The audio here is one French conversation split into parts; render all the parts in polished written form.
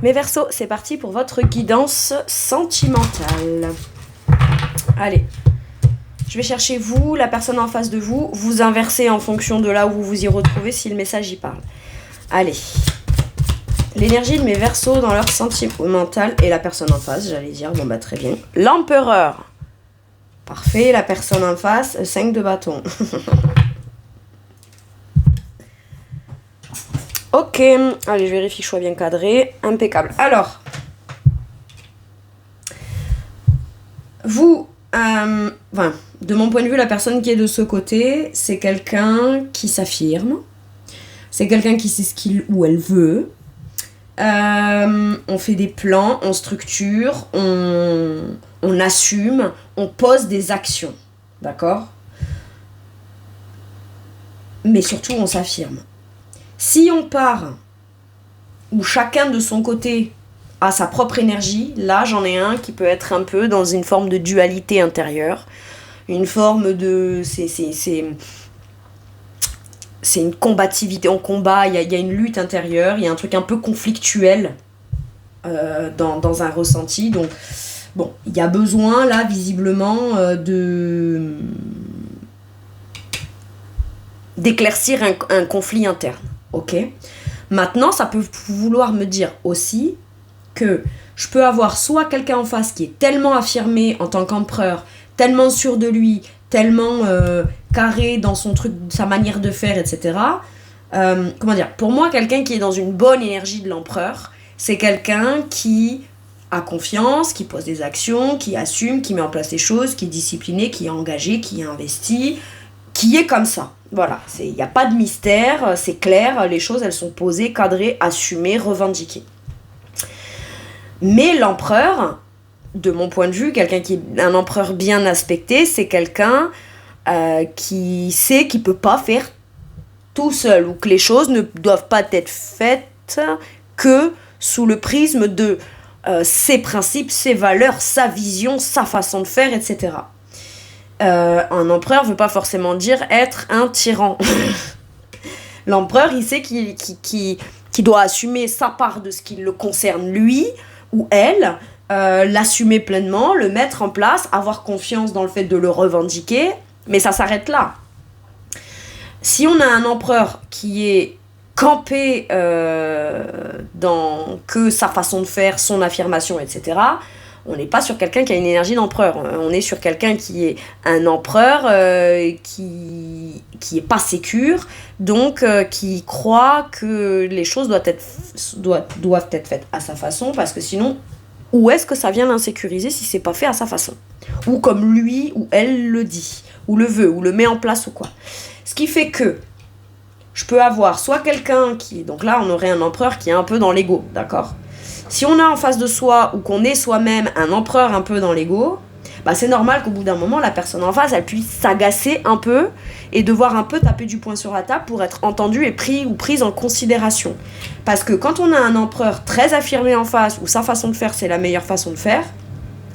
Mes Verseaux, c'est parti pour votre guidance sentimentale. Allez, je vais chercher vous, la personne en face de vous, vous inversez en fonction de là où vous vous y retrouvez si le message y parle. Allez, l'énergie de mes Verseaux dans leur sentimental et la personne en face, j'allais dire, bon bah très bien. L'empereur, parfait, la personne en face, 5 de bâton. Ok, allez, je vérifie que je sois bien cadré. Impeccable. Alors, vous, de mon point de vue, la personne qui est de ce côté, c'est quelqu'un qui s'affirme. C'est quelqu'un qui sait ce qu'il ou elle veut. On fait des plans, on structure, on assume, on pose des actions. D'accord ? Mais surtout, on s'affirme. Si on part où chacun de son côté a sa propre énergie, là j'en ai un qui peut être un peu dans une forme de dualité intérieure, une forme de... C'est une combativité, on combat, il y a une lutte intérieure, il y a un truc un peu conflictuel dans un ressenti. Donc, bon, il y a besoin là visiblement d'éclaircir un conflit interne. Ok. Maintenant, ça peut vouloir me dire aussi que je peux avoir soit quelqu'un en face qui est tellement affirmé en tant qu'empereur, tellement sûr de lui, tellement carré dans son truc, sa manière de faire, etc. Comment dire ? Pour moi, quelqu'un qui est dans une bonne énergie de l'empereur, c'est quelqu'un qui a confiance, qui pose des actions, qui assume, qui met en place des choses, qui est discipliné, qui est engagé, qui est investi, qui est comme ça. Voilà, il n'y a pas de mystère, c'est clair, les choses elles sont posées, cadrées, assumées, revendiquées. Mais l'empereur, de mon point de vue, quelqu'un qui est un empereur bien aspecté, c'est quelqu'un qui sait qu'il ne peut pas faire tout seul, ou que les choses ne doivent pas être faites que sous le prisme de ses principes, ses valeurs, sa vision, sa façon de faire, etc. Un empereur ne veut pas forcément dire être un tyran. L'empereur, il sait qu'il doit assumer sa part de ce qui le concerne lui ou elle, l'assumer pleinement, le mettre en place, avoir confiance dans le fait de le revendiquer, mais ça s'arrête là. Si on a un empereur qui est campé dans que sa façon de faire, son affirmation, etc., on n'est pas sur quelqu'un qui a une énergie d'empereur. On est sur quelqu'un qui est un empereur qui est pas sécure, donc qui croit que les choses doivent être faites à sa façon, parce que sinon, où est-ce que ça vient l'insécuriser si c'est pas fait à sa façon ? Ou comme lui ou elle le dit, ou le veut, ou le met en place ou quoi. Ce qui fait que je peux avoir soit quelqu'un qui... Donc là, on aurait un empereur qui est un peu dans l'ego, d'accord ? Si on a en face de soi, ou qu'on est soi-même un empereur un peu dans l'ego, bah c'est normal qu'au bout d'un moment, la personne en face, elle puisse s'agacer un peu et devoir un peu taper du poing sur la table pour être entendue et prise en considération. Parce que quand on a un empereur très affirmé en face, où sa façon de faire, c'est la meilleure façon de faire,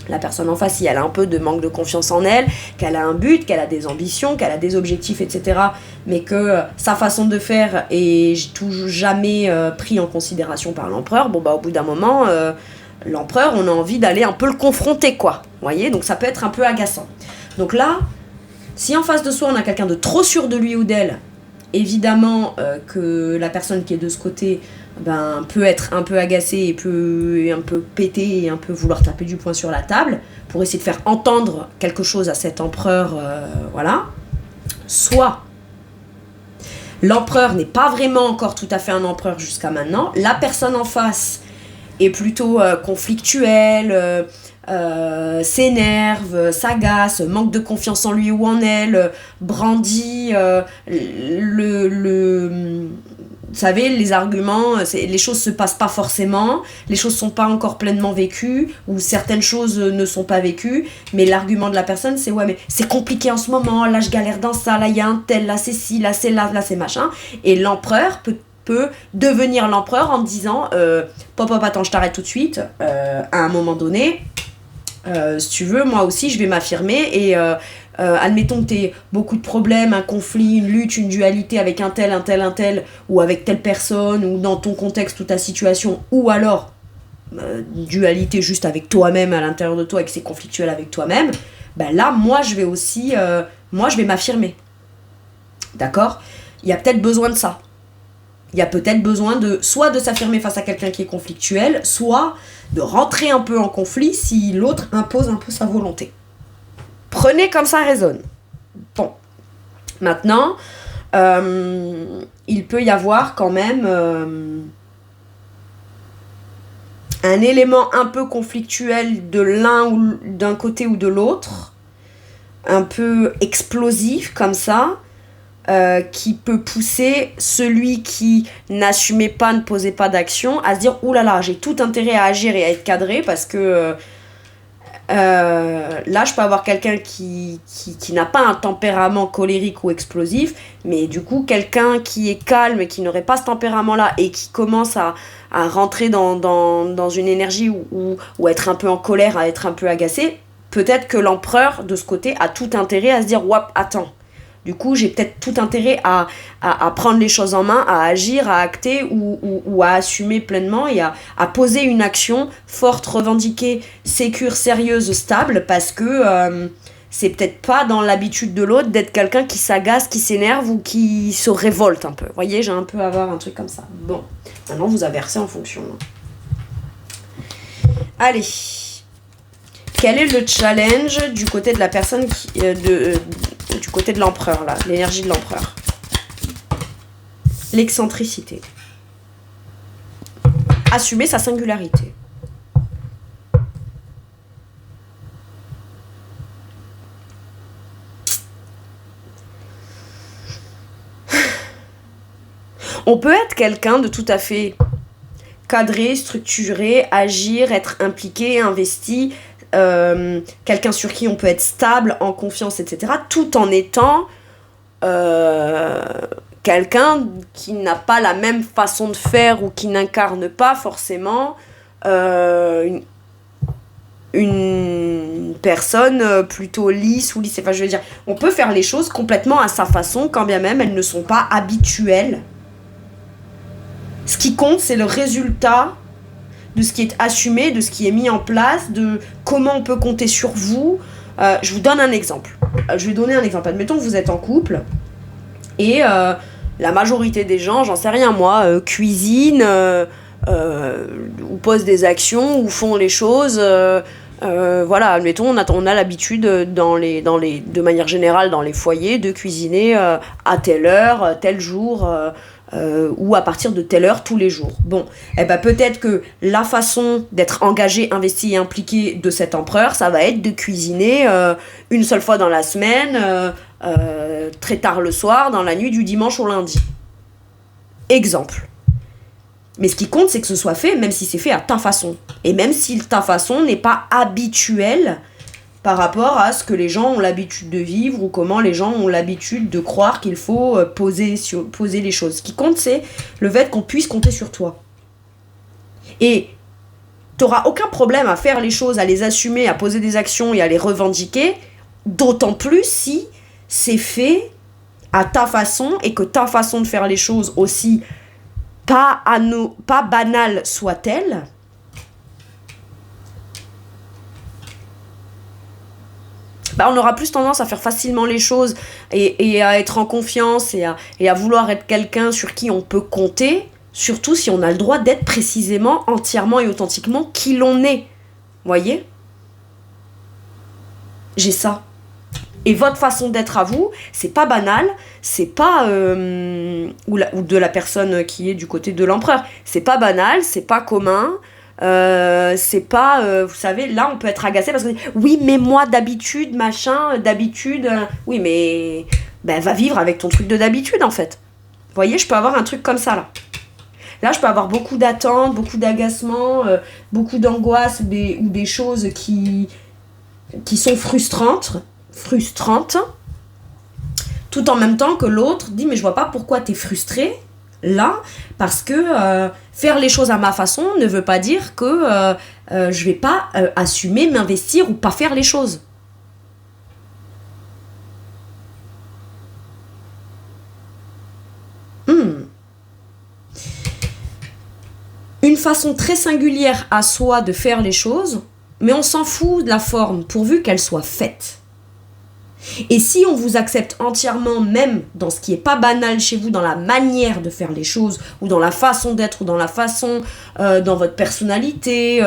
la personne en face, si elle a un peu de manque de confiance en elle, qu'elle a un but, qu'elle a des ambitions, qu'elle a des objectifs, etc., mais que sa façon de faire est toujours jamais pris en considération par l'empereur, bon bah au bout d'un moment, l'empereur, on a envie d'aller un peu le confronter, quoi. Vous voyez ? Donc ça peut être un peu agaçant. Donc là, si en face de soi, on a quelqu'un de trop sûr de lui ou d'elle, évidemment que la personne qui est de ce côté peut être un peu agacée et peut un peu péter et un peu vouloir taper du poing sur la table pour essayer de faire entendre quelque chose à cet empereur, voilà. Soit l'empereur n'est pas vraiment encore tout à fait un empereur jusqu'à maintenant, la personne en face est plutôt conflictuelle, s'énerve, s'agace, manque de confiance en lui ou en elle, brandit vous savez, les arguments, les choses se passent pas forcément, les choses sont pas encore pleinement vécues, ou certaines choses ne sont pas vécues, mais l'argument de la personne, c'est ouais, mais c'est compliqué en ce moment, là je galère dans ça, là il y a un tel, là c'est ci, là c'est là c'est machin, et l'empereur peut devenir l'empereur en disant pop, attends, je t'arrête tout de suite, à un moment donné, si tu veux, moi aussi je vais m'affirmer et admettons que tu aies beaucoup de problèmes, un conflit, une lutte, une dualité avec un tel, ou avec telle personne, ou dans ton contexte ou ta situation, ou alors dualité juste avec toi-même à l'intérieur de toi et que c'est conflictuel avec toi-même, ben là, moi, je vais aussi... moi, je vais m'affirmer. D'accord ? Il y a peut-être besoin de ça. Il y a peut-être besoin de soit de s'affirmer face à quelqu'un qui est conflictuel, soit de rentrer un peu en conflit si l'autre impose un peu sa volonté. Prenez comme ça résonne. Bon. Maintenant, il peut y avoir quand même un élément un peu conflictuel de l'un ou d'un côté ou de l'autre, un peu explosif comme ça, qui peut pousser celui qui n'assumait pas, ne posait pas d'action, à se dire « Ouh là là, j'ai tout intérêt à agir et à être cadré parce que là, je peux avoir quelqu'un qui n'a pas un tempérament colérique ou explosif, mais du coup, quelqu'un qui est calme et qui n'aurait pas ce tempérament-là et qui commence à rentrer dans une énergie ou être un peu en colère, à être un peu agacé, peut-être que l'empereur, de ce côté, a tout intérêt à se dire « Wap, attends ». Du coup, j'ai peut-être tout intérêt à prendre les choses en main, à agir, à acter ou à assumer pleinement et à poser une action forte, revendiquée, sécure, sérieuse, stable, parce que c'est peut-être pas dans l'habitude de l'autre d'être quelqu'un qui s'agace, qui s'énerve ou qui se révolte un peu. Vous voyez, j'ai un peu à avoir un truc comme ça. Bon, maintenant vous inversez en fonction. Allez. Quel est le challenge du côté de la personne du côté de l'empereur, là, l'énergie de l'empereur? L'excentricité. Assumer sa singularité. On peut être quelqu'un de tout à fait cadré, structuré, agir, être impliqué, investi, quelqu'un sur qui on peut être stable, en confiance, etc., tout en étant quelqu'un qui n'a pas la même façon de faire ou qui n'incarne pas forcément une personne plutôt lisse ou lisse. Enfin, je veux dire, on peut faire les choses complètement à sa façon, quand bien même elles ne sont pas habituelles. Ce qui compte, c'est le résultat de ce qui est assumé, de ce qui est mis en place, de comment on peut compter sur vous. Je vous donne un exemple. Je vais donner un exemple. Admettons que vous êtes en couple et la majorité des gens, j'en sais rien moi, cuisinent ou posent des actions ou font les choses. Voilà, admettons, on a l'habitude de manière générale dans les foyers de cuisiner à telle heure, tel jour. Ou à partir de telle heure tous les jours. Bon, eh ben peut-être que la façon d'être engagé, investi et impliqué de cet empereur, ça va être de cuisiner une seule fois dans la semaine, très tard le soir, dans la nuit du dimanche au lundi. Exemple. Mais ce qui compte, c'est que ce soit fait, même si c'est fait à ta façon. Et même si ta façon n'est pas habituelle par rapport à ce que les gens ont l'habitude de vivre ou comment les gens ont l'habitude de croire qu'il faut poser les choses. Ce qui compte, c'est le fait qu'on puisse compter sur toi. Et tu n'auras aucun problème à faire les choses, à les assumer, à poser des actions et à les revendiquer, d'autant plus si c'est fait à ta façon et que ta façon de faire les choses, aussi pas banale soit-elle, on aura plus tendance à faire facilement les choses et à être en confiance et à vouloir être quelqu'un sur qui on peut compter, surtout si on a le droit d'être précisément, entièrement et authentiquement qui l'on est. Voyez ? J'ai ça. Et votre façon d'être à vous, c'est pas banal, c'est pas... ou de la personne qui est du côté de l'empereur. C'est pas banal, c'est pas commun... c'est pas vous savez, là on peut être agacé parce que oui mais moi d'habitude oui mais va vivre avec ton truc de d'habitude en fait. Vous voyez, je peux avoir un truc comme ça là je peux avoir beaucoup d'attentes, beaucoup d'agacement, beaucoup d'angoisse ou des choses qui sont frustrantes tout en même temps que l'autre dit mais je vois pas pourquoi t'es frustré là, parce que faire les choses à ma façon ne veut pas dire que je vais pas assumer, m'investir ou pas faire les choses. une façon très singulière à soi de faire les choses, mais on s'en fout de la forme, pourvu qu'elle soit faite. Et si on vous accepte entièrement, même dans ce qui n'est pas banal chez vous, dans la manière de faire les choses, ou dans la façon d'être, ou dans la façon, dans votre personnalité,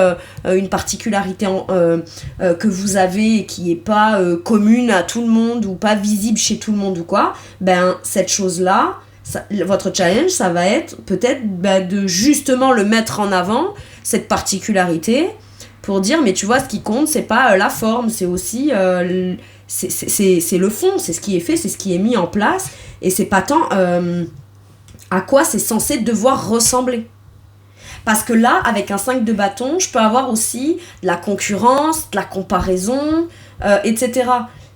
une particularité que vous avez et qui n'est pas commune à tout le monde, ou pas visible chez tout le monde ou quoi, ben cette chose-là, votre challenge, ça va être peut-être de justement le mettre en avant, cette particularité, pour dire, mais tu vois, ce qui compte, c'est pas la forme, c'est aussi... c'est le fond, c'est ce qui est fait, c'est ce qui est mis en place, et c'est pas tant à quoi c'est censé devoir ressembler. Parce que là, avec un 5 de bâton, je peux avoir aussi de la concurrence, de la comparaison, etc.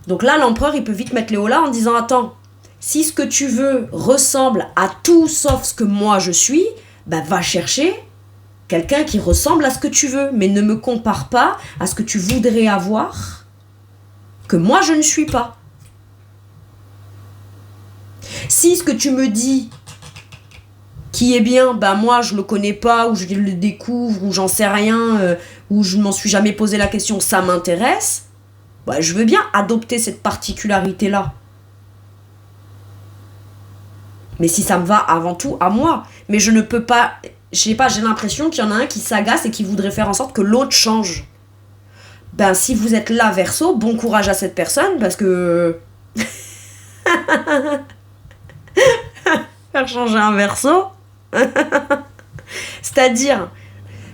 Donc là, l'empereur, il peut vite mettre les hauts là en disant, attends, si ce que tu veux ressemble à tout sauf ce que moi je suis, ben va chercher quelqu'un qui ressemble à ce que tu veux, mais ne me compare pas à ce que tu voudrais avoir, que moi je ne suis pas. Si ce que tu me dis qui est bien, ben moi je le connais pas, ou je le découvre, ou j'en sais rien, ou je m'en suis jamais posé la question, ça m'intéresse, ben je veux bien adopter cette particularité-là. Mais si ça me va avant tout à moi, mais je ne peux pas, je sais pas, j'ai l'impression qu'il y en a un qui s'agace et qui voudrait faire en sorte que l'autre change. Ben si vous êtes là Verseau, bon courage à cette personne, parce que faire changer un Verseau, c'est-à-dire,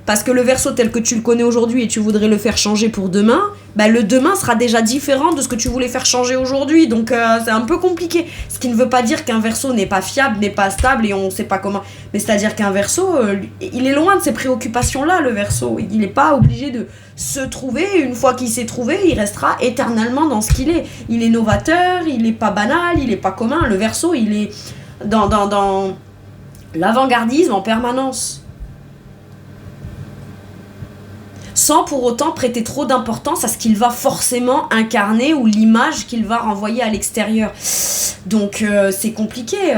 parce que le Verseau tel que tu le connais aujourd'hui et tu voudrais le faire changer pour demain, ben le demain sera déjà différent de ce que tu voulais faire changer aujourd'hui, donc c'est un peu compliqué. Ce qui ne veut pas dire qu'un Verseau n'est pas fiable, n'est pas stable et on ne sait pas comment, mais c'est-à-dire qu'un Verseau, il est loin de ces préoccupations-là, le Verseau. Il n'est pas obligé de se trouver, une fois qu'il s'est trouvé, il restera éternellement dans ce qu'il est. Il est novateur, il n'est pas banal, il n'est pas commun. Le Verseau, il est dans l'avant-gardisme en permanence. Sans pour autant prêter trop d'importance à ce qu'il va forcément incarner ou l'image qu'il va renvoyer à l'extérieur. Donc c'est compliqué.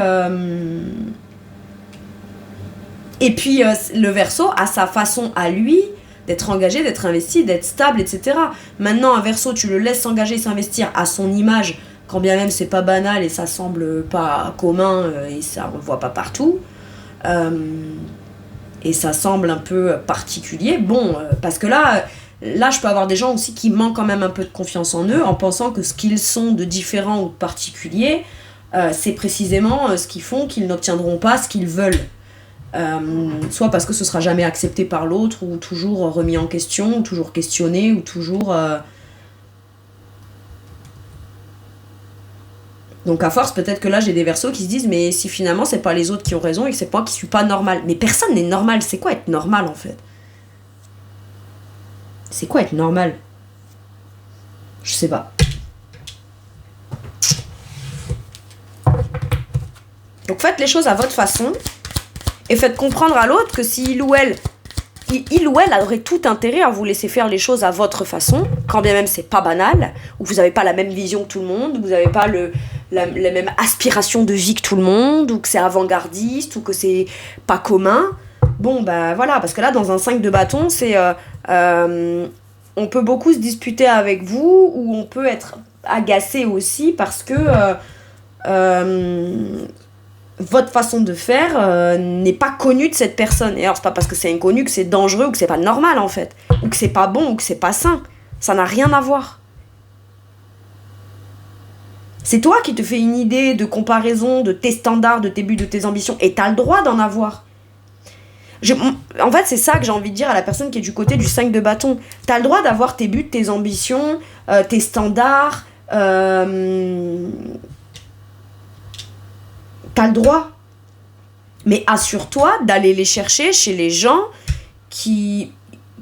Et puis le Verseau a sa façon à lui d'être engagé, d'être investi, d'être stable, etc. Maintenant, un Verseau, tu le laisses s'engager, s'investir à son image, quand bien même c'est pas banal et ça semble pas commun et ça on le voit pas partout. Et ça semble un peu particulier. Bon, parce que là, je peux avoir des gens aussi qui manquent quand même un peu de confiance en eux, en pensant que ce qu'ils sont de différent ou de particulier, c'est précisément ce qu'ils font qu'ils n'obtiendront pas ce qu'ils veulent. Soit parce que ce sera jamais accepté par l'autre, ou toujours remis en question, ou toujours questionné, ou toujours... Donc à force, peut-être que là j'ai des Verseaux qui se disent, mais si finalement c'est pas les autres qui ont raison et que c'est moi qui suis pas normal. Mais personne n'est normal. C'est quoi être normal en fait? C'est quoi être normal? Je sais pas. Donc faites les choses à votre façon et faites comprendre à l'autre que si il ou elle aurait tout intérêt à vous laisser faire les choses à votre façon, quand bien même c'est pas banal, ou vous n'avez pas la même vision que tout le monde, ou vous n'avez pas la même aspiration de vie que tout le monde, ou que c'est avant-gardiste, ou que c'est pas commun. Bon, ben voilà, parce que là, dans un 5 de bâton, c'est... on peut beaucoup se disputer avec vous, ou on peut être agacé aussi, parce que votre façon de faire n'est pas connue de cette personne. Et alors, c'est pas parce que c'est inconnu que c'est dangereux, ou que c'est pas normal, en fait. Ou que c'est pas bon, ou que c'est pas sain. Ça n'a rien à voir. C'est toi qui te fais une idée de comparaison de tes standards, de tes buts, de tes ambitions, et t'as le droit d'en avoir. En fait, c'est ça que j'ai envie de dire à la personne qui est du côté du 5 de bâton. T'as le droit d'avoir tes buts, tes ambitions, tes standards. T'as le droit. Mais assure-toi d'aller les chercher chez les gens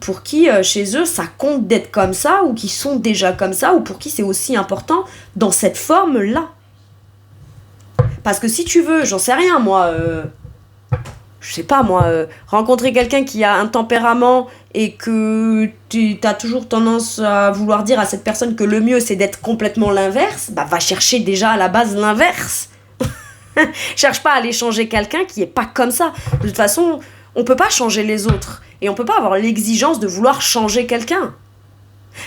pour qui, chez eux, ça compte d'être comme ça, ou qui sont déjà comme ça, ou pour qui c'est aussi important dans cette forme-là. Parce que si tu veux, j'en sais rien, moi, rencontrer quelqu'un qui a un tempérament et que t'as toujours tendance à vouloir dire à cette personne que le mieux, c'est d'être complètement l'inverse, bah va chercher déjà à la base l'inverse. Cherche pas à aller changer quelqu'un qui est pas comme ça. De toute façon... On peut pas changer les autres. Et on peut pas avoir l'exigence de vouloir changer quelqu'un.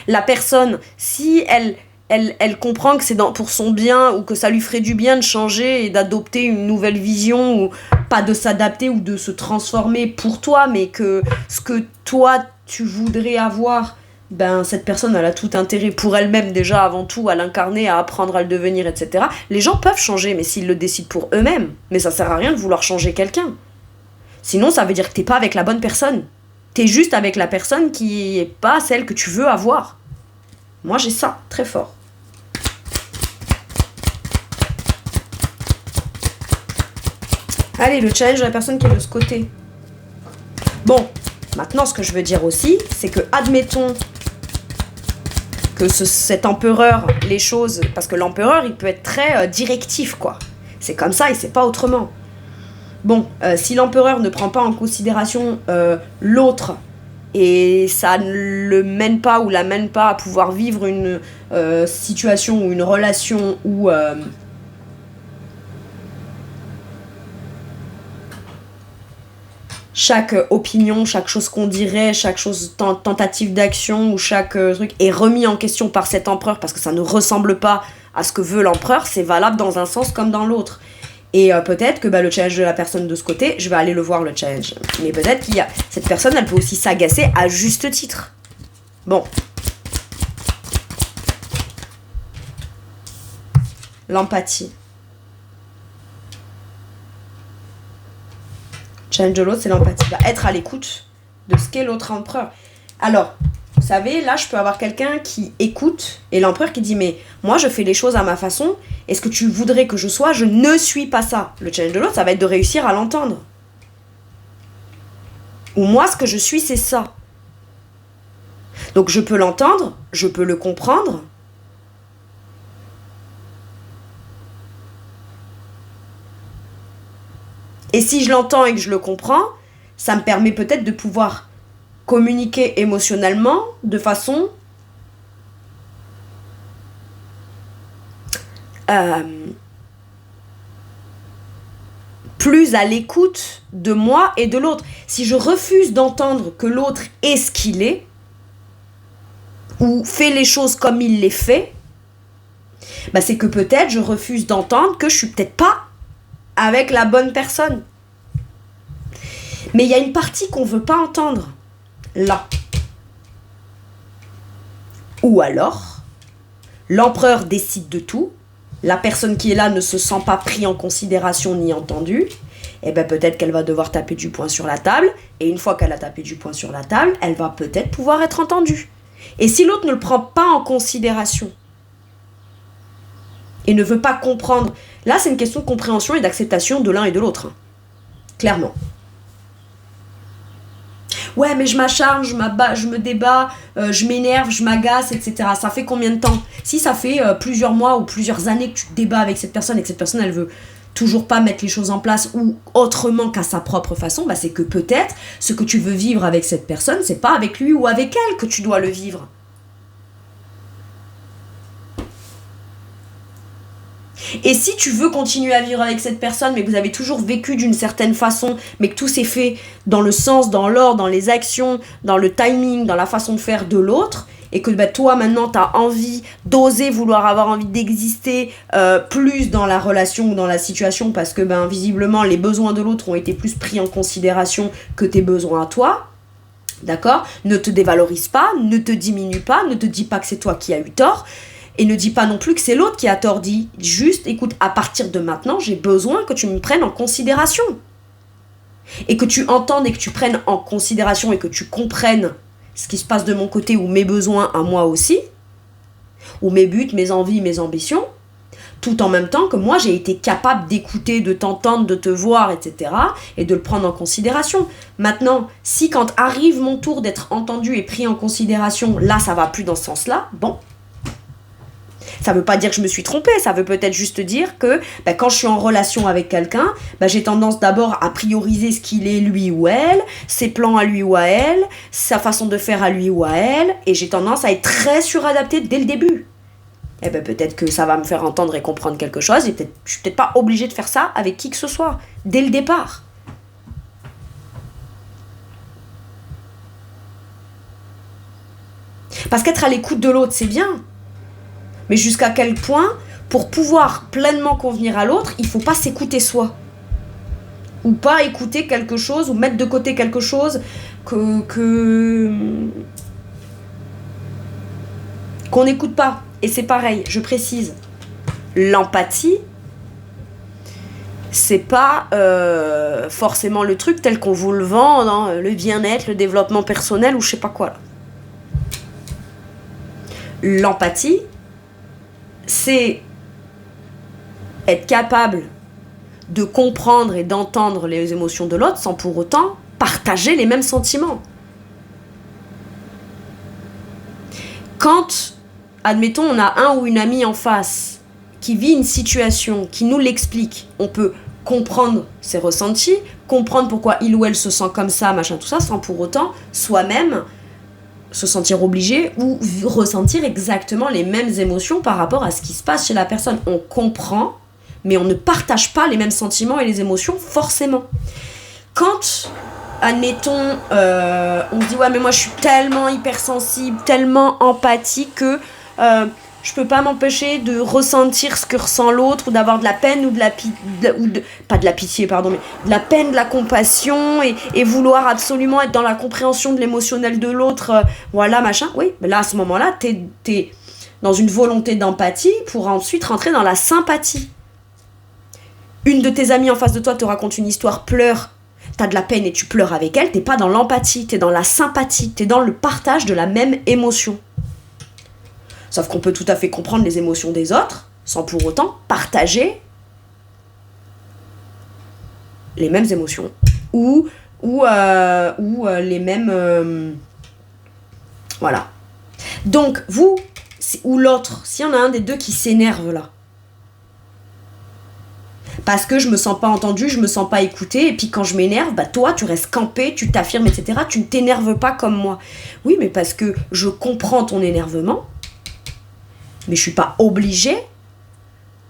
La personne, si elle comprend que c'est pour son bien ou que ça lui ferait du bien de changer et d'adopter une nouvelle vision ou pas de s'adapter ou de se transformer pour toi, mais que ce que toi tu voudrais avoir, ben cette personne elle a tout intérêt pour elle-même déjà avant tout à l'incarner, à apprendre à le devenir, etc. Les gens peuvent changer, mais s'ils le décident pour eux-mêmes. Mais ça sert à rien de vouloir changer quelqu'un. Sinon ça veut dire que t'es pas avec la bonne personne. T'es juste avec la personne qui est pas celle que tu veux avoir. Moi j'ai ça, très fort. Allez, le challenge de la personne qui est de ce côté. Bon, maintenant ce que je veux dire aussi, c'est que admettons que cet empereur, les choses... Parce que l'empereur, il peut être très directif, quoi. C'est comme ça et c'est pas autrement. Bon, si l'empereur ne prend pas en considération l'autre et ça ne le mène pas ou la mène pas à pouvoir vivre une situation ou une relation où chaque opinion, chaque chose qu'on dirait, chaque chose tentative d'action ou chaque truc est remis en question par cet empereur parce que ça ne ressemble pas à ce que veut l'empereur, c'est valable dans un sens comme dans l'autre. Et peut-être que le challenge de la personne de ce côté, je vais aller le voir le challenge. Mais peut-être qu'il y a... Cette personne, elle peut aussi s'agacer à juste titre. Bon. L'empathie. Challenge de l'autre, c'est l'empathie. Être à l'écoute de ce qu'est l'autre empereur. Alors, vous savez, là, je peux avoir quelqu'un qui écoute et l'empereur qui dit « Mais moi, je fais les choses à ma façon. Est-ce que tu voudrais que je sois ? Je ne suis pas ça. » Le challenge de l'autre, ça va être de réussir à l'entendre. Ou moi, ce que je suis, c'est ça. Donc, je peux l'entendre, je peux le comprendre. Et si je l'entends et que je le comprends, ça me permet peut-être de pouvoir communiquer émotionnellement de façon plus à l'écoute de moi et de l'autre. Si je refuse d'entendre que l'autre est ce qu'il est, ou fait les choses comme il les fait, c'est que peut-être je refuse d'entendre que je suis peut-être pas avec la bonne personne. Mais il y a une partie qu'on veut pas entendre. Là. Ou alors, l'empereur décide de tout, la personne qui est là ne se sent pas pris en considération ni entendue, et peut-être qu'elle va devoir taper du poing sur la table, et une fois qu'elle a tapé du poing sur la table, elle va peut-être pouvoir être entendue. Et si l'autre ne le prend pas en considération, et ne veut pas comprendre, là c'est une question de compréhension et d'acceptation de l'un et de l'autre, clairement. Ouais, mais je m'acharne, je me débat, je m'énerve, je m'agace, etc. Ça fait combien de temps ? Si ça fait plusieurs mois ou plusieurs années que tu te débats avec cette personne et que cette personne, elle veut toujours pas mettre les choses en place ou autrement qu'à sa propre façon, c'est que peut-être ce que tu veux vivre avec cette personne, c'est pas avec lui ou avec elle que tu dois le vivre. Et si tu veux continuer à vivre avec cette personne, mais que vous avez toujours vécu d'une certaine façon, mais que tout s'est fait dans le sens, dans l'ordre, dans les actions, dans le timing, dans la façon de faire de l'autre, et que toi maintenant tu as envie d'oser avoir envie d'exister plus dans la relation ou dans la situation, parce que visiblement les besoins de l'autre ont été plus pris en considération que tes besoins à toi, d'accord ? Ne te dévalorise pas, ne te diminue pas, ne te dis pas que c'est toi qui as eu tort. Et ne dis pas non plus que c'est l'autre qui a tort. Dis juste, écoute, à partir de maintenant, j'ai besoin que tu me prennes en considération. Et que tu entendes et que tu prennes en considération et que tu comprennes ce qui se passe de mon côté ou mes besoins à moi aussi, ou mes buts, mes envies, mes ambitions, tout en même temps que moi, j'ai été capable d'écouter, de t'entendre, de te voir, etc. et de le prendre en considération. Maintenant, si quand arrive mon tour d'être entendu et pris en considération, là, ça va plus dans ce sens-là, bon... Ça veut pas dire que je me suis trompée, ça veut peut-être juste dire que quand je suis en relation avec quelqu'un, j'ai tendance d'abord à prioriser ce qu'il est lui ou elle, ses plans à lui ou à elle, sa façon de faire à lui ou à elle, et j'ai tendance à être très suradaptée dès le début. Et peut-être que ça va me faire entendre et comprendre quelque chose, et je suis peut-être pas obligée de faire ça avec qui que ce soit, dès le départ. Parce qu'être à l'écoute de l'autre, c'est bien. Mais jusqu'à quel point, pour pouvoir pleinement convenir à l'autre, il ne faut pas s'écouter soi. Ou pas écouter quelque chose, ou mettre de côté quelque chose qu'on n'écoute pas. Et c'est pareil, je précise. L'empathie, c'est pas forcément le truc tel qu'on vous le vend dans le bien-être, le développement personnel ou je sais pas quoi. Là. L'empathie, c'est être capable de comprendre et d'entendre les émotions de l'autre sans pour autant partager les mêmes sentiments. Quand, admettons, on a un ou une amie en face qui vit une situation, qui nous l'explique, on peut comprendre ses ressentis, comprendre pourquoi il ou elle se sent comme ça, machin, tout ça, sans pour autant soi-même se sentir obligé ou ressentir exactement les mêmes émotions par rapport à ce qui se passe chez la personne. On comprend, mais on ne partage pas les mêmes sentiments et les émotions forcément. Quand, admettons, on se dit « Ouais, mais moi je suis tellement hypersensible, tellement empathique que je peux pas m'empêcher de ressentir ce que ressent l'autre ou d'avoir de la peine ou de la pas de la pitié, pardon, mais de la peine, de la compassion et vouloir absolument être dans la compréhension de l'émotionnel de l'autre, voilà, machin. » Oui, mais là, à ce moment-là, t'es dans une volonté d'empathie pour ensuite rentrer dans la sympathie. Une de tes amies en face de toi te raconte une histoire, pleure, t'as de la peine et tu pleures avec elle, t'es pas dans l'empathie, t'es dans la sympathie, t'es dans le partage de la même émotion. Sauf qu'on peut tout à fait comprendre les émotions des autres, sans pour autant partager les mêmes émotions. Ou les mêmes... voilà. Donc, vous, ou l'autre, s'il y en a un des deux qui s'énerve là, parce que je me sens pas entendue, je me sens pas écoutée, et puis quand je m'énerve, bah toi, tu restes campé, tu t'affirmes, etc. Tu ne t'énerves pas comme moi. Oui, mais parce que je comprends ton énervement, mais je suis pas obligée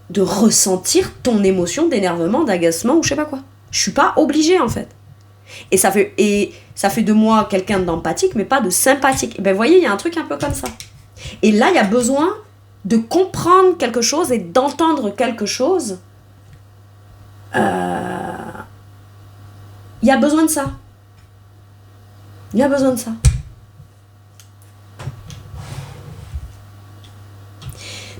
de ressentir ton émotion d'énervement, d'agacement ou je sais pas quoi. Je suis pas obligée en fait. Et ça fait de moi quelqu'un d'empathique, mais pas de sympathique. Et ben vous voyez, il y a un truc un peu comme ça. Et là, il y a besoin de comprendre quelque chose et d'entendre quelque chose. Il y a besoin de ça. Il y a besoin de ça.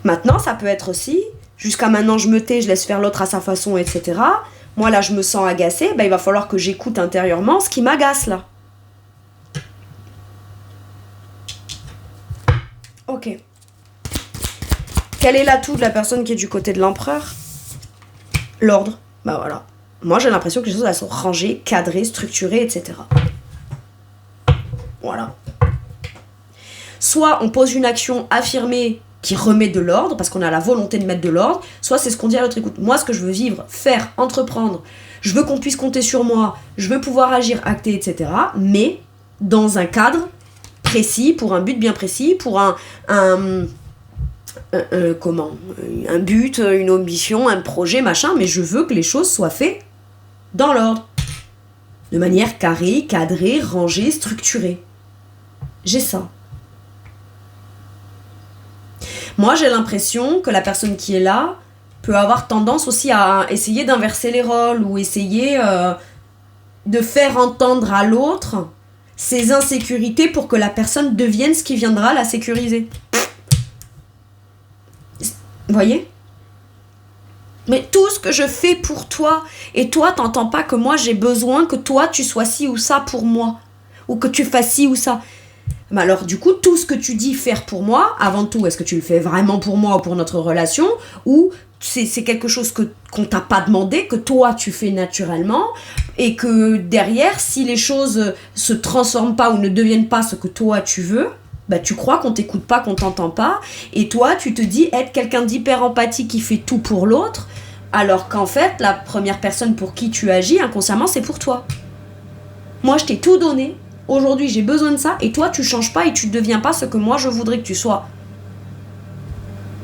Maintenant, ça peut être aussi, jusqu'à maintenant je me tais, je laisse faire l'autre à sa façon, etc. Moi là, je me sens agacée, ben, il va falloir que j'écoute intérieurement ce qui m'agace là. Ok. Quel est l'atout de la personne qui est du côté de l'empereur ? L'ordre. Bah voilà. Moi j'ai l'impression que les choses elles sont rangées, cadrées, structurées, etc. Voilà. Soit on pose une action affirmée qui remet de l'ordre, parce qu'on a la volonté de mettre de l'ordre, soit c'est ce qu'on dit à l'autre, écoute, moi ce que je veux vivre, faire, entreprendre, je veux qu'on puisse compter sur moi, je veux pouvoir agir, acter, etc. Mais dans un cadre précis, pour un but bien précis, pour un but, une ambition, un projet, machin, mais je veux que les choses soient faites dans l'ordre. De manière carrée, cadrée, rangée, structurée. J'ai ça. Moi, j'ai l'impression que la personne qui est là peut avoir tendance aussi à essayer d'inverser les rôles ou essayer de faire entendre à l'autre ses insécurités pour que la personne devienne ce qui viendra la sécuriser. Vous voyez ? Mais tout ce que je fais pour toi, et toi, t'entends pas que moi, j'ai besoin que toi, tu sois ci ou ça pour moi, ou que tu fasses ci ou ça. Mais alors, du coup, tout ce que tu dis faire pour moi, avant tout, est-ce que tu le fais vraiment pour moi ou pour notre relation, ou c'est quelque chose qu'on t'a pas demandé, que toi, tu fais naturellement, et que derrière, si les choses se transforment pas ou ne deviennent pas ce que toi, tu veux, bah, tu crois qu'on t'écoute pas, qu'on t'entend pas, et toi, tu te dis être quelqu'un d'hyper empathique qui fait tout pour l'autre, alors qu'en fait, la première personne pour qui tu agis, inconsciemment, c'est pour toi. Moi, je t'ai tout donné. Aujourd'hui, j'ai besoin de ça, et toi, tu changes pas et tu deviens pas ce que moi, je voudrais que tu sois.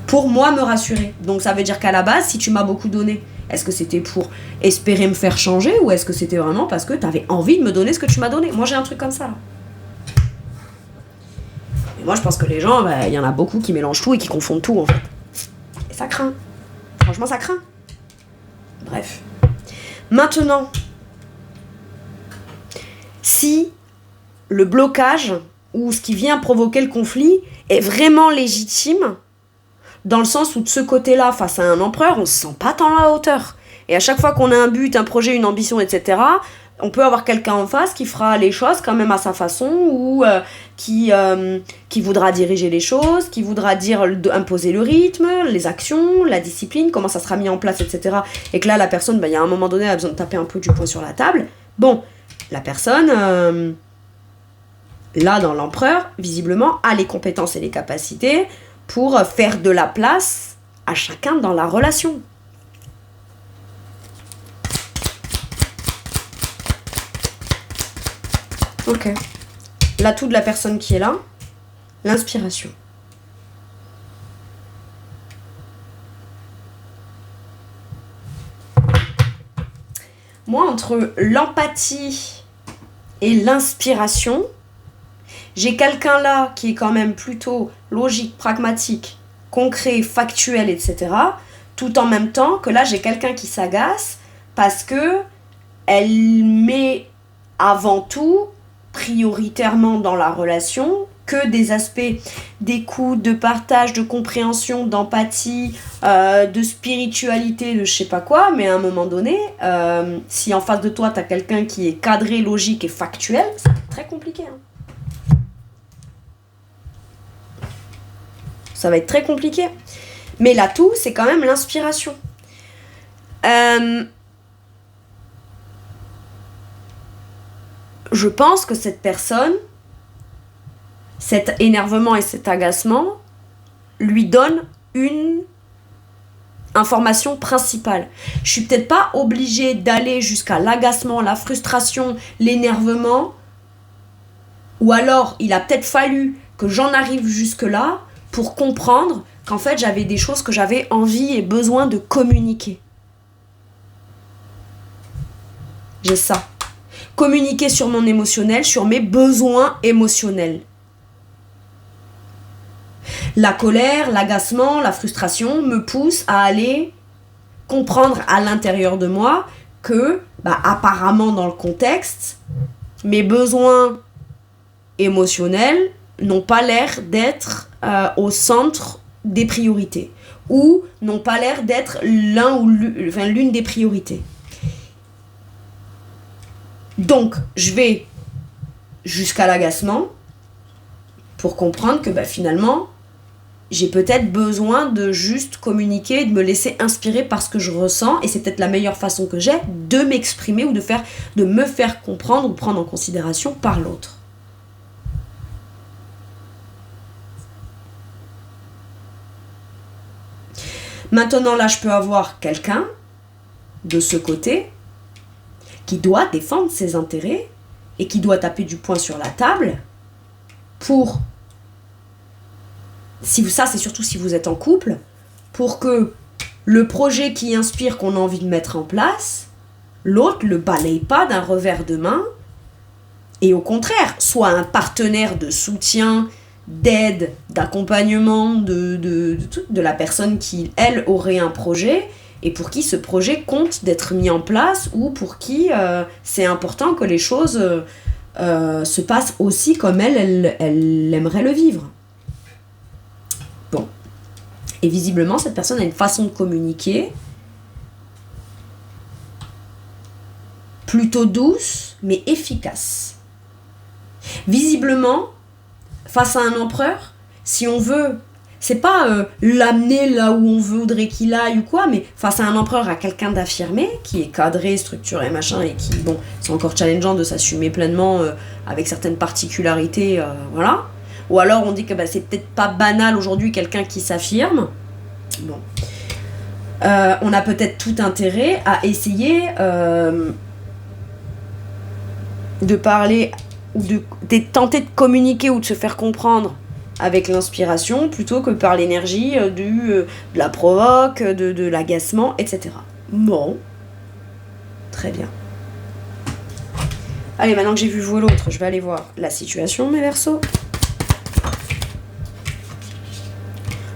Pour moi, me rassurer. Donc, ça veut dire qu'à la base, si tu m'as beaucoup donné, est-ce que c'était pour espérer me faire changer, ou est-ce que c'était vraiment parce que t'avais envie de me donner ce que tu m'as donné ? Moi, j'ai un truc comme ça, là. Et moi, je pense que les gens, il y en a beaucoup qui mélangent tout et qui confondent tout, en fait. Et ça craint. Franchement, ça craint. Bref. Maintenant, si le blocage ou ce qui vient provoquer le conflit est vraiment légitime, dans le sens où de ce côté-là, face à un empereur, on se sent pas tant à la hauteur. Et à chaque fois qu'on a un but, un projet, une ambition, etc., on peut avoir quelqu'un en face qui fera les choses quand même à sa façon, ou qui voudra diriger les choses, qui voudra imposer le rythme, les actions, la discipline, comment ça sera mis en place, etc. Et que là, la personne, il y a un moment donné, elle a besoin de taper un peu du poing sur la table. Bon, la personne, là, dans l'empereur, visiblement, a les compétences et les capacités pour faire de la place à chacun dans la relation. Ok. L'atout de la personne qui est là, l'inspiration. Moi, entre l'empathie et l'inspiration, j'ai quelqu'un là qui est quand même plutôt logique, pragmatique, concret, factuel, etc. Tout en même temps que là, j'ai quelqu'un qui s'agace parce que elle met avant tout, prioritairement dans la relation, que des aspects d'écoute, de partage, de compréhension, d'empathie, de spiritualité, de je sais pas quoi, mais à un moment donné, si en face de toi, t'as quelqu'un qui est cadré, logique et factuel, c'est très compliqué. Hein. Ça va être très compliqué. Mais l'atout, c'est quand même l'inspiration. Je pense que cette personne, cet énervement et cet agacement, lui donne une information principale. Je suis peut-être pas obligée d'aller jusqu'à l'agacement, la frustration, l'énervement, ou alors il a peut-être fallu que j'en arrive jusque-là pour comprendre qu'en fait j'avais des choses que j'avais envie et besoin de communiquer. J'ai ça. Communiquer sur mon émotionnel, sur mes besoins émotionnels. La colère, l'agacement, la frustration me poussent à aller comprendre à l'intérieur de moi que, apparemment dans le contexte, mes besoins émotionnels n'ont pas l'air d'être au centre des priorités ou n'ont pas l'air d'être l'une des priorités. Donc, je vais jusqu'à l'agacement pour comprendre que finalement, j'ai peut-être besoin de juste communiquer, de me laisser inspirer par ce que je ressens, et c'est peut-être la meilleure façon que j'ai de m'exprimer ou de me faire comprendre ou prendre en considération par l'autre. Maintenant, là, je peux avoir quelqu'un de ce côté qui doit défendre ses intérêts et qui doit taper du poing sur la table pour, ça c'est surtout si vous êtes en couple, pour que le projet qui inspire qu'on a envie de mettre en place, l'autre le balaye pas d'un revers de main et au contraire, soit un partenaire de soutien, d'aide, d'accompagnement de la personne qui, elle, aurait un projet et pour qui ce projet compte d'être mis en place ou pour qui c'est important que les choses se passent aussi comme elle aimerait le vivre. Bon. Et visiblement, cette personne a une façon de communiquer plutôt douce, mais efficace. Visiblement, face à un empereur, si on veut, c'est pas l'amener là où on voudrait qu'il aille ou quoi, mais face à un empereur, à quelqu'un d'affirmé, qui est cadré, structuré, machin, et qui, bon, c'est encore challengeant de s'assumer pleinement avec certaines particularités, voilà. Ou alors on dit que c'est peut-être pas banal aujourd'hui quelqu'un qui s'affirme. Bon. On a peut-être tout intérêt à essayer de parler ou de tenter de communiquer ou de se faire comprendre avec l'inspiration plutôt que par l'énergie de la provoque, de l'agacement, etc. Bon. Très bien. Allez, maintenant que j'ai vu vous l'autre, je vais aller voir la situation, mes Verseaux.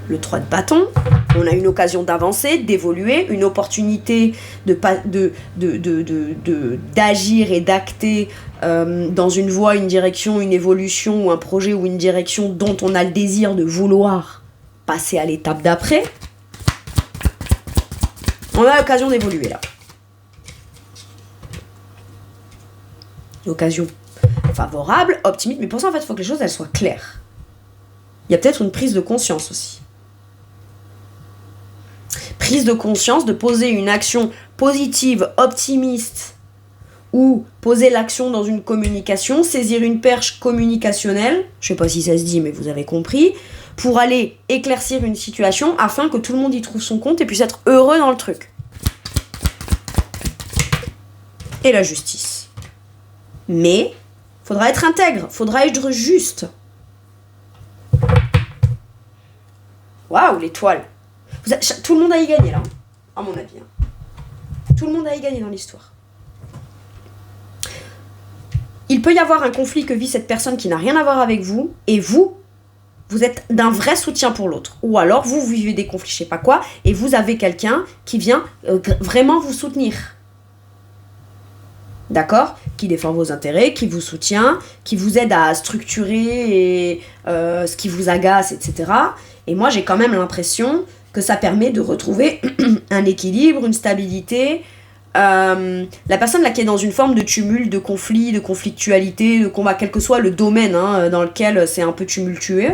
le 3 de bâton, on a une occasion d'avancer, d'évoluer, une opportunité d'agir et d'acter dans une voie, une direction, une évolution ou un projet ou une direction dont on a le désir de vouloir passer à l'étape d'après. On a l'occasion d'évoluer là. L'occasion favorable, optimiste, mais pour ça en fait il faut que les choses elles soient claires. Il y a peut-être une prise de conscience aussi. Prise de conscience de poser une action positive, optimiste, ou poser l'action dans une communication, saisir une perche communicationnelle, je sais pas si ça se dit mais vous avez compris, pour aller éclaircir une situation afin que tout le monde y trouve son compte et puisse être heureux dans le truc. Et la justice. Mais, faudra être intègre, faudra être juste. Waouh, l'étoile. Tout le monde a y gagné là, à mon avis. Tout le monde a y gagné dans l'histoire. Il peut y avoir un conflit que vit cette personne qui n'a rien à voir avec vous, et vous êtes d'un vrai soutien pour l'autre. Ou alors, vous vivez des conflits, je sais pas quoi, et vous avez quelqu'un qui vient vraiment vous soutenir. D'accord ? Qui défend vos intérêts, qui vous soutient, qui vous aide à structurer ce qui vous agace, etc. Et moi, j'ai quand même l'impression que ça permet de retrouver un équilibre, une stabilité. La personne là qui est dans une forme de tumulte, de conflit, de conflictualité, de combat, quel que soit le domaine dans lequel c'est un peu tumultueux,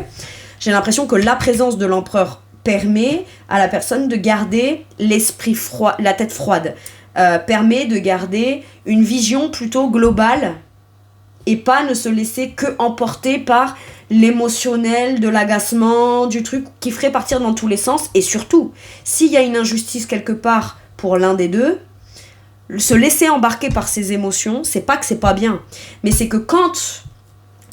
j'ai l'impression que la présence de l'empereur permet à la personne de garder l'esprit froid, la tête froide, permet de garder une vision plutôt globale et pas ne se laisser que emporter par l'émotionnel, de l'agacement, du truc qui ferait partir dans tous les sens. Et surtout, s'il y a une injustice quelque part pour l'un des deux, se laisser embarquer par ses émotions, c'est pas que c'est pas bien, mais c'est que quand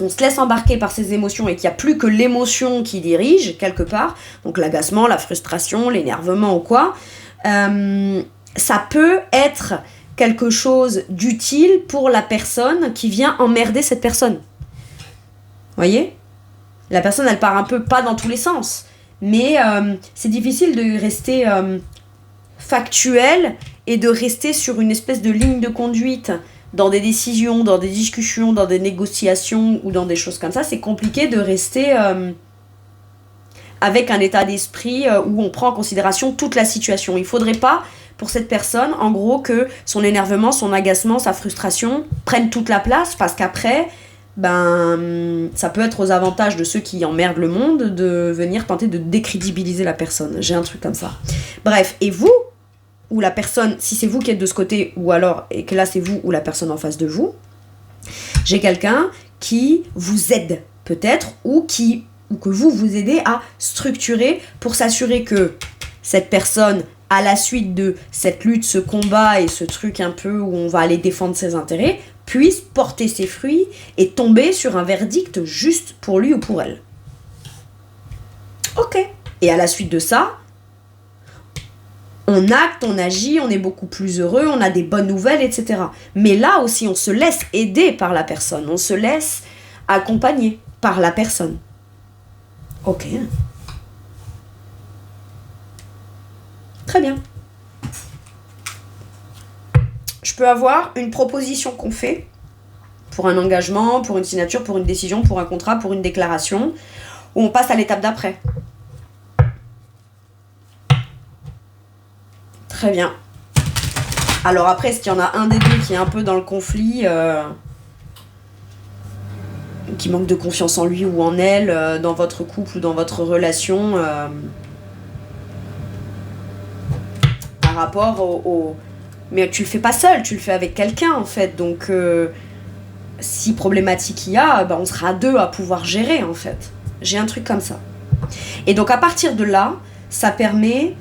on se laisse embarquer par ses émotions et qu'il n'y a plus que l'émotion qui dirige quelque part, donc l'agacement, la frustration, l'énervement ou quoi, ça peut être quelque chose d'utile pour la personne qui vient emmerder cette personne. Voyez ? La personne, elle part un peu, pas dans tous les sens, mais c'est difficile de rester factuel et de rester sur une espèce de ligne de conduite dans des décisions, dans des discussions, dans des négociations ou dans des choses comme ça. C'est compliqué de rester avec un état d'esprit où on prend en considération toute la situation. Il faudrait pas, pour cette personne, en gros, que son énervement, son agacement, sa frustration prennent toute la place, parce qu'après, ça peut être aux avantages de ceux qui emmerdent le monde de venir tenter de décrédibiliser la personne. J'ai un truc comme ça. Bref, et vous, ou la personne, si c'est vous qui êtes de ce côté, ou alors, et que là c'est vous ou la personne en face de vous, j'ai quelqu'un qui vous aide peut-être, ou que vous aidez à structurer pour s'assurer que cette personne, à la suite de cette lutte, ce combat et ce truc un peu où on va aller défendre ses intérêts, puisse porter ses fruits et tomber sur un verdict juste pour lui ou pour elle. Ok. Et à la suite de ça, on acte, on agit, on est beaucoup plus heureux, on a des bonnes nouvelles, etc. Mais là aussi, on se laisse aider par la personne, on se laisse accompagner par la personne. Ok. Très bien. Je peux avoir une proposition qu'on fait pour un engagement, pour une signature, pour une décision, pour un contrat, pour une déclaration, où on passe à l'étape d'après. Très bien. Alors après, est-ce qu'il y en a un des deux qui est un peu dans le conflit, qui manque de confiance en lui ou en elle, dans votre couple ou dans votre relation, par rapport au... Mais tu le fais pas seul, tu le fais avec quelqu'un en fait. Donc si problématique il y a, on sera deux à pouvoir gérer en fait. J'ai un truc comme ça. Et donc à partir de là, ça permet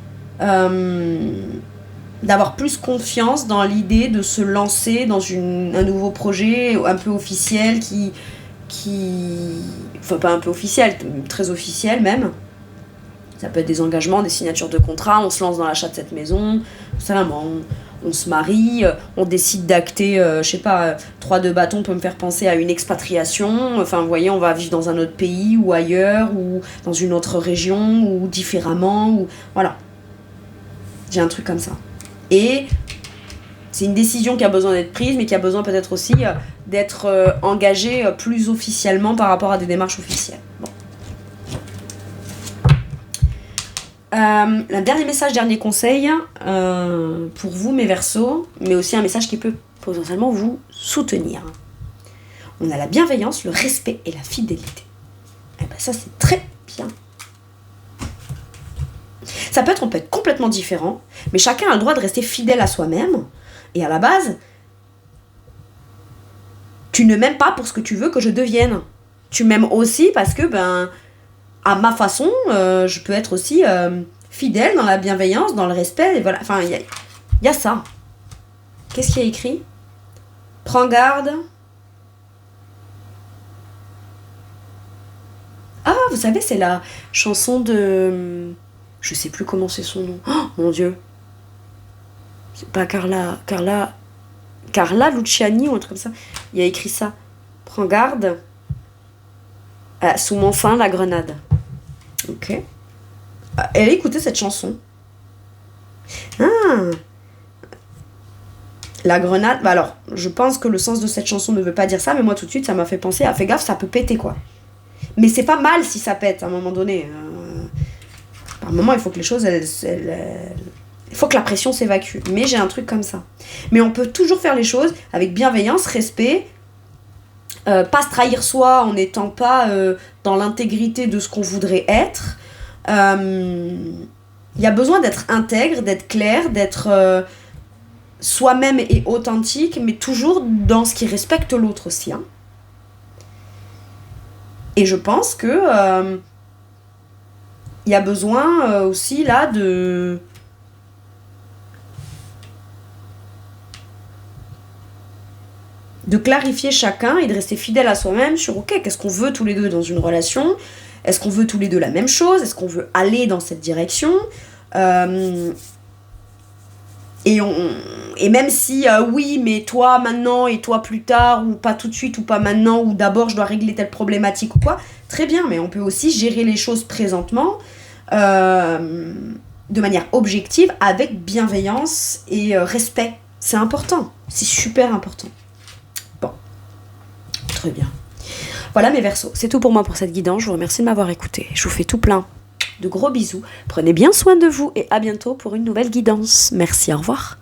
d'avoir plus confiance dans l'idée de se lancer dans un nouveau projet un peu officiel enfin pas un peu officiel, très officiel même. Ça peut être des engagements, des signatures de contrats, on se lance dans l'achat de cette maison, ça, on se marie, on décide d'acter, je sais pas, 3 de bâton peut me faire penser à une expatriation. Enfin, vous voyez, on va vivre dans un autre pays ou ailleurs, ou dans une autre région, ou différemment, ou voilà. J'ai un truc comme ça. Et c'est une décision qui a besoin d'être prise, mais qui a besoin peut-être aussi d'être engagée plus officiellement par rapport à des démarches officielles. Bon. Le dernier message, dernier conseil pour vous, mes Verseaux, mais aussi un message qui peut potentiellement vous soutenir. On a la bienveillance, le respect et la fidélité. Et ben ça, c'est très bien. On peut être complètement différent, mais chacun a le droit de rester fidèle à soi-même. Et à la base, tu ne m'aimes pas pour ce que tu veux que je devienne. Tu m'aimes aussi parce que, à ma façon, je peux être aussi fidèle dans la bienveillance, dans le respect. Et voilà. Enfin, il y a ça. Qu'est-ce qu'il y a écrit ? Prends garde. Ah, vous savez, c'est la chanson de... Je sais plus comment c'est son nom. Oh, mon Dieu. C'est pas Carla Luciani ou un truc comme ça. Il y a écrit ça. Prends garde. Sous mon sein, la grenade. Ok. Elle a écouté cette chanson. Ah. La grenade. Bah alors, je pense que le sens de cette chanson ne veut pas dire ça, mais moi tout de suite, ça m'a fait penser à fais gaffe, ça peut péter quoi. Mais c'est pas mal si ça pète à un moment donné. Par moment, il faut que les choses, il faut que la pression s'évacue. Mais j'ai un truc comme ça. Mais on peut toujours faire les choses avec bienveillance, respect, pas se trahir soi en n'étant pas dans l'intégrité de ce qu'on voudrait être. Il y a besoin d'être intègre, d'être clair, d'être soi-même et authentique, mais toujours dans ce qui respecte l'autre aussi. Hein. Et je pense que il y a besoin aussi là de clarifier chacun et de rester fidèle à soi-même sur ok, qu'est-ce qu'on veut tous les deux dans une relation, est-ce qu'on veut tous les deux la même chose, est-ce qu'on veut aller dans cette direction, et même si oui mais toi maintenant et toi plus tard, ou pas tout de suite ou pas maintenant, ou d'abord je dois régler telle problématique ou quoi, très bien, mais on peut aussi gérer les choses présentement de manière objective, avec bienveillance et respect. C'est important, c'est super important. Bon, très bien. Voilà mes Verseaux, c'est tout pour moi pour cette guidance. Je vous remercie de m'avoir écouté. Je vous fais tout plein de gros bisous. Prenez bien soin de vous et à bientôt pour une nouvelle guidance. Merci, au revoir.